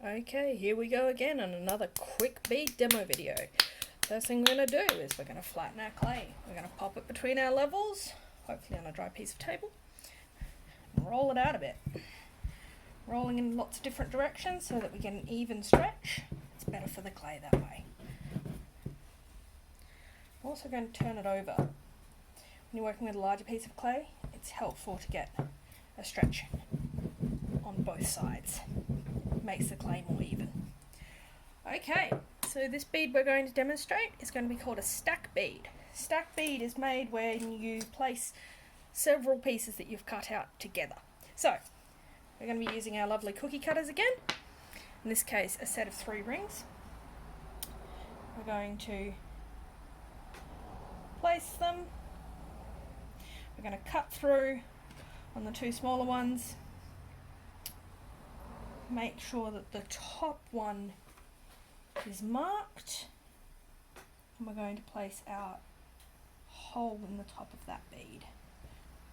Okay, here we go again on another quick bead demo video. First thing we're going to do is we're going to flatten our clay. We're going to pop it between our levels, hopefully on a dry piece of table, and roll it out a bit. Rolling in lots of different directions so that we get an even stretch. It's better for the clay that way. I'm also going to turn it over. When you're working with a larger piece of clay, it's helpful to get a stretch on both sides. Makes the clay more even. Okay, so this bead we're going to demonstrate is going to be called a stack bead. Stack bead is made when you place several pieces that you've cut out together. So, we're going to be using our lovely cookie cutters again. In this case, a set of 3 rings. We're going to place them. We're going to cut through on the 2 smaller ones. Make sure that the top one is marked, and we're going to place our hole in the top of that bead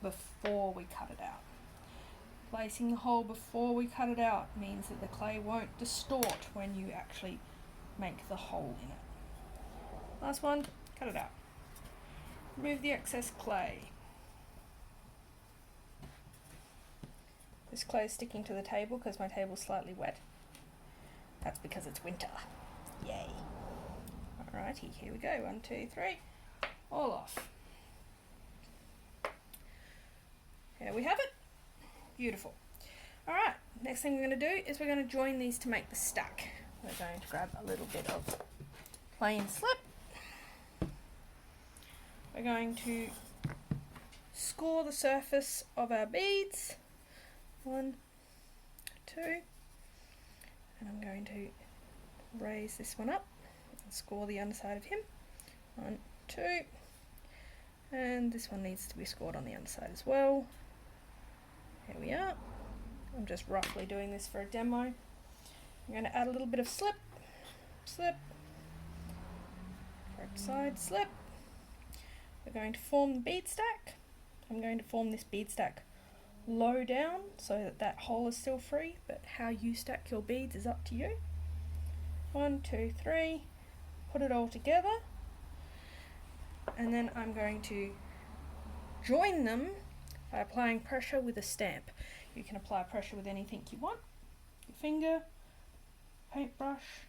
before we cut it out. Placing the hole before we cut it out means that the clay won't distort when you actually make the hole in it. Last one, cut it out. Remove the excess clay. This clay is sticking to the table because my table's slightly wet. That's because it's winter. Yay. Alrighty, here we go. 1, 2, 3. All off. Here we have it. Beautiful. Alright, next thing we're going to do is we're going to join these to make the stack. We're going to grab a little bit of plain slip. We're going to score the surface of our beads. 1, 2, and I'm going to raise this one up and score the underside of him. 1, 2, and this one needs to be scored on the underside as well. Here we are. I'm just roughly doing this for a demo. I'm going to add a little bit of slip, correct side, slip. We're going to form the bead stack. I'm going to form this bead stack low down so that that hole is still free, but how you stack your beads is up to you. 1, 2, 3, put it all together, and then I'm going to join them by applying pressure with a stamp. You can apply pressure with anything you want, your finger, paintbrush,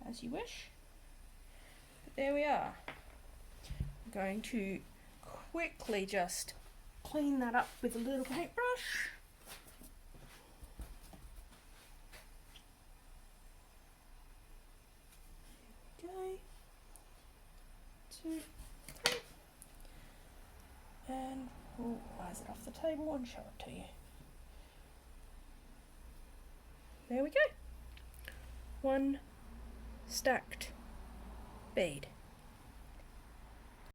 as you wish. But there we are. I'm going to quickly just clean that up with a little paintbrush. Okay. 2, 3. And we'll rise it off the table and show it to you. There we go. 1 stacked bead.